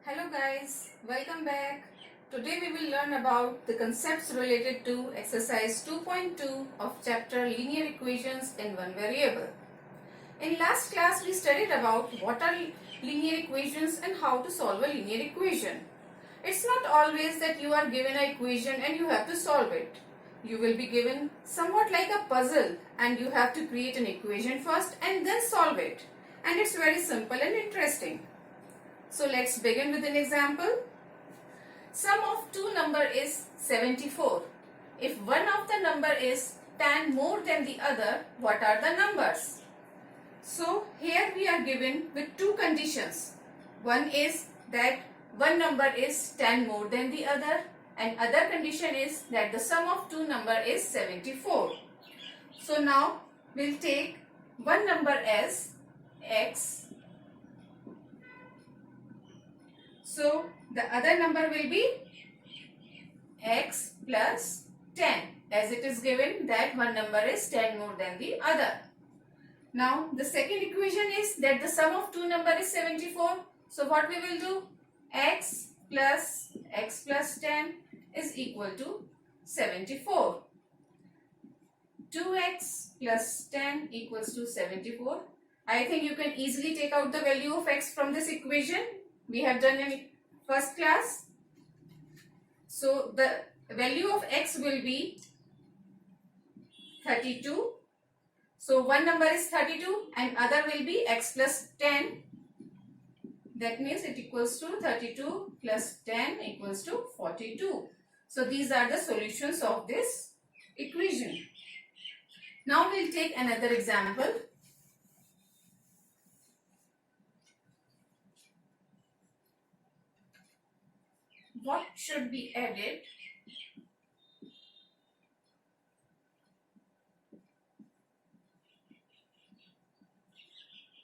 Hello guys, welcome back. Today we will learn about the concepts related to exercise 2.2 of chapter linear equations in one variable. In last class we studied about what are linear equations and how to solve a linear equation. It's not always that you are given an equation and you have to solve it. You will be given somewhat like a puzzle and you have to create an equation first and then solve it. And it's very simple and interesting. So let's begin with an example. Sum of two number is 74. If one of the number is 10 more than the other, what are the numbers? So here we are given with two conditions. One is that one number is 10 more than the other, and other condition is that the sum of two number is 74. So now we'll take one number as x. So the other number will be x plus 10, as it is given that one number is 10 more than the other. Now the second equation is that the sum of two number is 74. So what we will do? X plus 10 is equal to 74. 2x plus 10 equals to 74. I think you can easily take out the value of x from this equation. We have done in first class. So the value of x will be 32. So one number is 32 and other will be x plus 10. That means it equals to 32 plus 10 equals to 42. So these are the solutions of this equation. Now we'll take another example. What should be added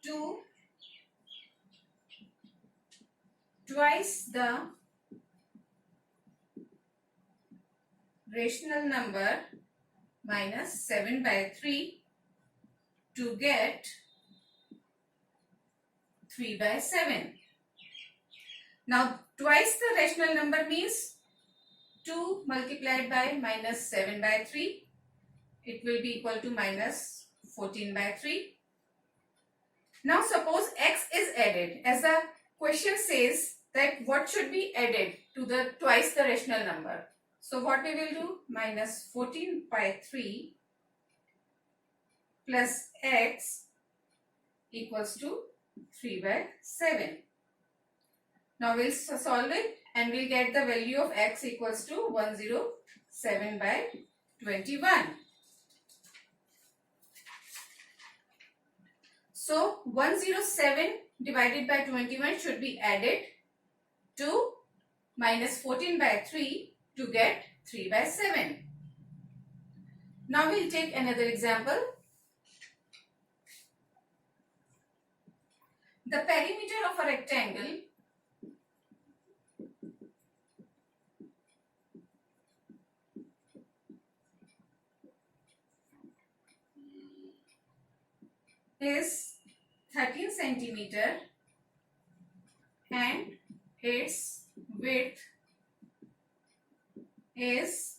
to twice the rational number minus 7 by 3 to get 3 by 7. Now twice the rational number means 2 multiplied by minus 7 by 3. It will be equal to minus 14 by 3. Now suppose x is added. As the question says that what should be added to the twice the rational number. So what we will do? Minus 14 by 3 plus x equals to 3 by 7. Now we'll solve it and we'll get the value of x equals to 107 by 21. So 107 divided by 21 should be added to minus 14 by 3 to get 3 by 7. Now we'll take another example. The perimeter of a rectangle is 13 centimeter and its width is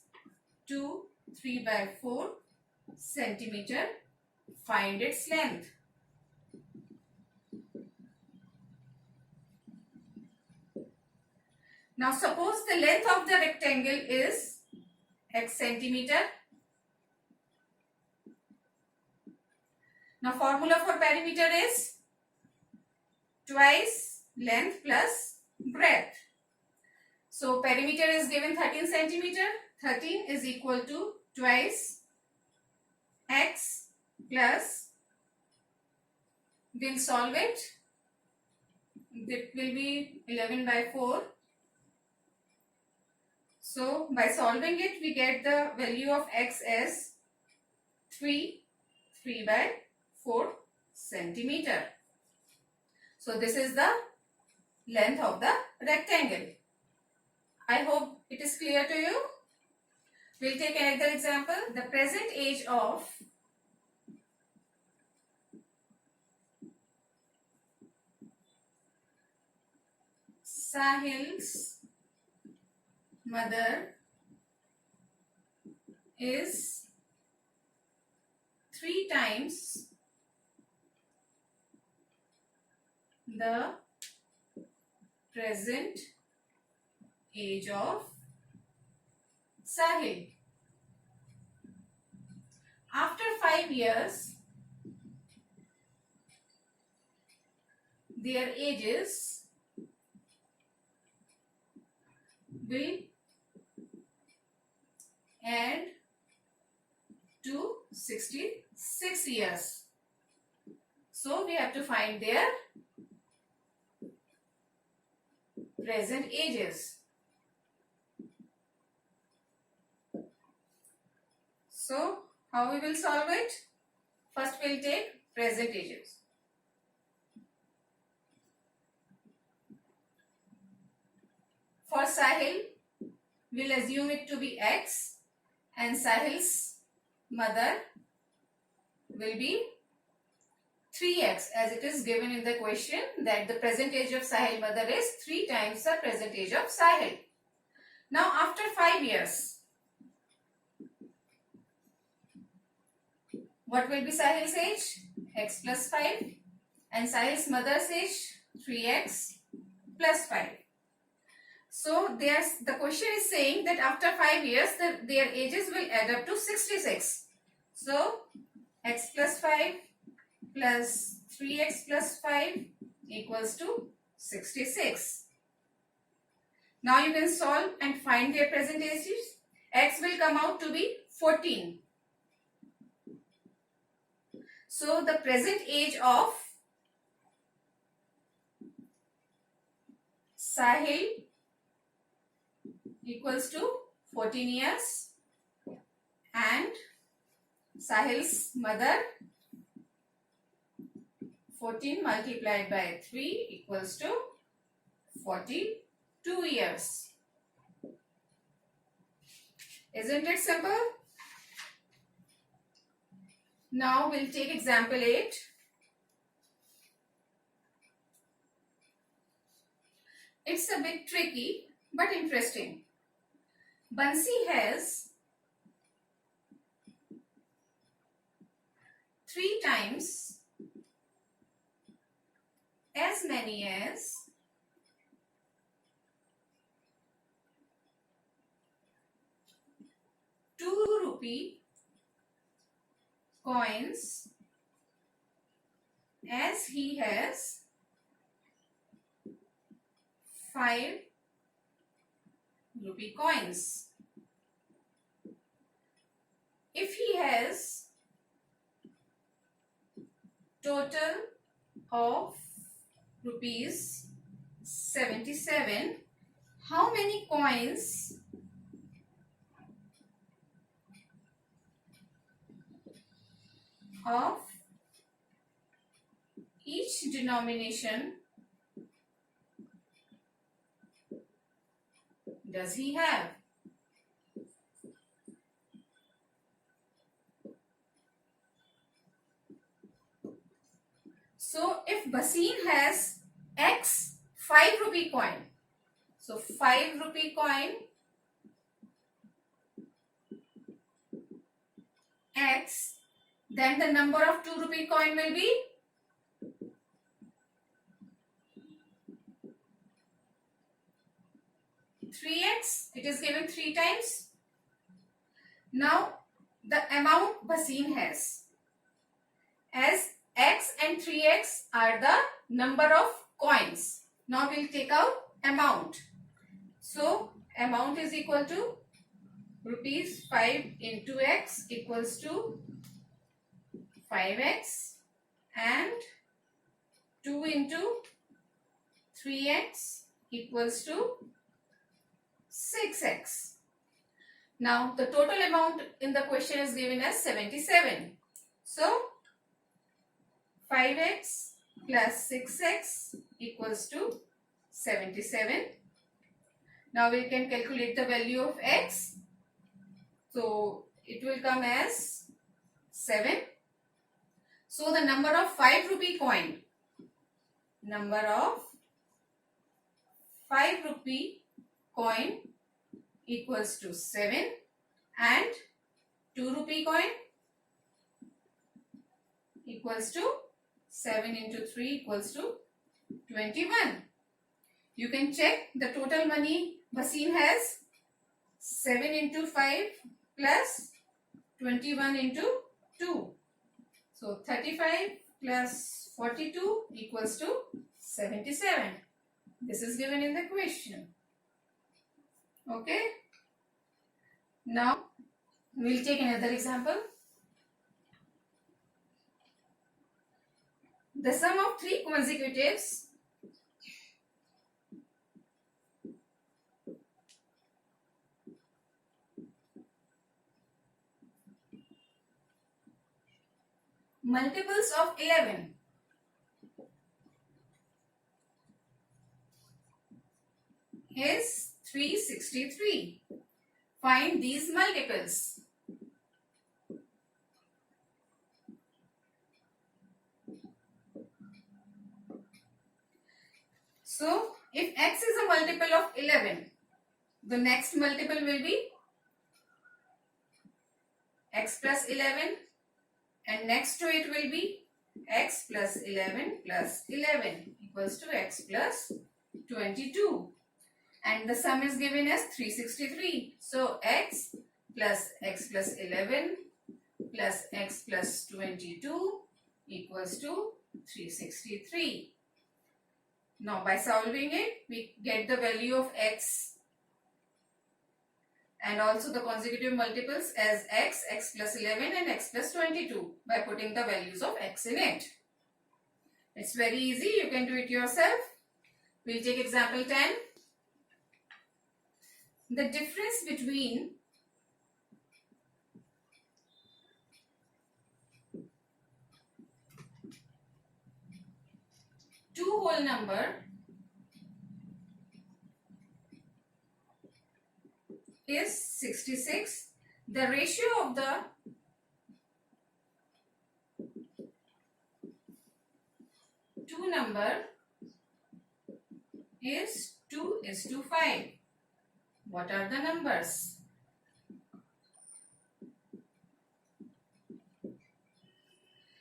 3 by 4 centimeter. Find its length. Now suppose the length of the rectangle is x centimeter. Now formula for perimeter is twice length plus breadth. So perimeter is given 13 centimeter. 13 is equal to twice x plus, we'll solve it. It will be 11 by 4. So by solving it we get the value of x as 3 by 4 centimeter. So this is the length of the rectangle. I hope it is clear to you. We'll take another example. The present age of Sahil's mother is 3 times the present age of Sahil. After 5 years, their ages will add to 66 years. So we have to find their present ages. So how we will solve it? First we'll take present ages. For Sahil, we'll assume it to be X, and Sahil's mother will be 3x, as it is given in the question that the present age of Sahil mother is 3 times the present age of Sahil. Now after 5 years, what will be Sahil's age? X plus 5, and Sahil's mother's age 3x plus 5. So the question is saying that after 5 years their ages will add up to 66. So x plus 5 plus 3x plus 5 equals to 66. Now you can solve and find their present ages. X will come out to be 14. So the present age of Sahil equals to 14 years, and Sahil's mother, 14 multiplied by 3 equals to 42 years. Isn't it simple? Now we'll take example 8. It's a bit tricky but interesting. Bansi has 3 times as many as 2 rupee coins as he has 5 rupee coins. If he has total of rupees 77, how many coins of each denomination does he have? So if Basim has X 5 rupee coin, so 5 rupee coin X, then the number of 2 rupee coin will be 3x. It is given 3 times. Now the amount Basim has, as x and 3x are the number of coins. Now we'll take out amount. So amount is equal to rupees 5 into x equals to 5x, and 2 into 3x equals to 6x. Now the total amount in the question is given as 77. So 5x plus 6x equals to 77. Now we can calculate the value of x. So it will come as 7. So the number of 5 rupee coin, number of 5 rupee coin equals to 7 and 2 rupee coin equals to 7 into 3 equals to 21. You can check the total money Bhasin has 7 into 5 plus 21 into 2. So 35 plus 42 equals to 77. This is given in the question. Okay. Now we'll take another example. The sum of three consecutives multiples of 11 is 363. Find these multiples. So, if x is a multiple of 11, the next multiple will be x plus 11 and next to it will be x plus 11 plus 11 equals to x plus 22. And the sum is given as 363. So, x plus 11 plus x plus 22 equals to 363. Now, by solving it, we get the value of x and also the consecutive multiples as x, x plus 11 and x plus 22 by putting the values of x in it. It's very easy. You can do it yourself. We'll take example 10. The difference between two whole number is 66. The ratio of the two number is 2:5. What are the numbers?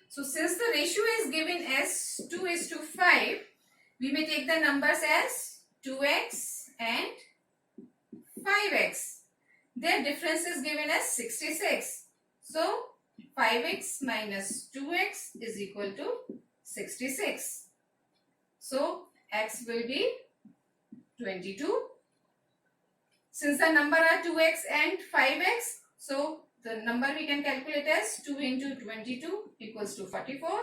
So since the ratio is given as 2:5, we may take the numbers as 2x and 5x. Their difference is given as 66. So 5x minus 2x is equal to 66. So x will be 22. Since the number are 2x and 5x, so the number we can calculate as 2 into 22 equals to 44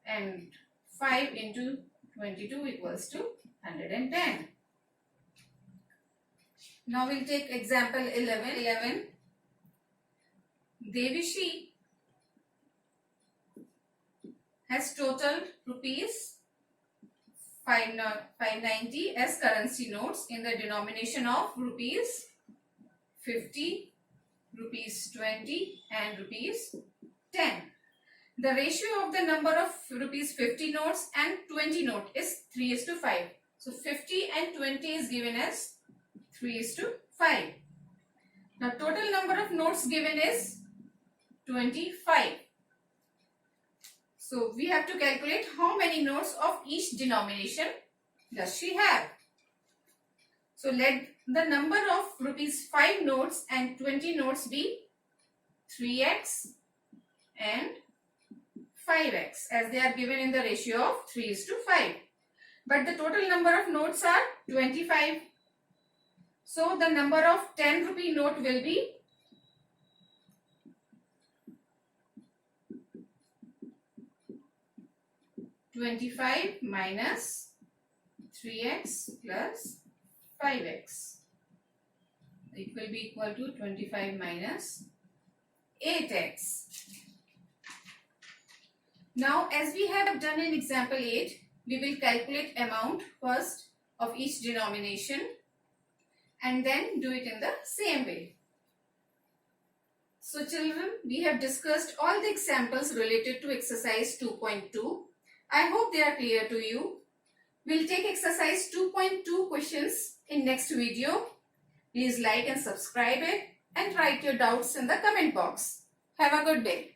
and 5 into 22 equals to 110. Now we'll take example 11. Devishi has totaled rupees 590 as currency notes in the denomination of rupees 50, rupees 20 and rupees 10. The ratio of the number of rupees 50 notes and 20 note is 3:5. So 50 and 20 is given as 3:5. Now total number of notes given is 25. So we have to calculate how many notes of each denomination does she have. So let the number of rupees 5 notes and 20 notes be 3x and 5x as they are given in the ratio of 3:5. But the total number of notes are 25. So the number of 10 rupee note will be 25 minus 3x plus 5x. It will be equal to 25 minus 8x. Now as we have done in example 8, we will calculate amount first of each denomination and then do it in the same way. So children, we have discussed all the examples related to exercise 2.2. I hope they are clear to you. We'll take exercise 2.2 questions in next video. Please like and subscribe it and write your doubts in the comment box. Have a good day.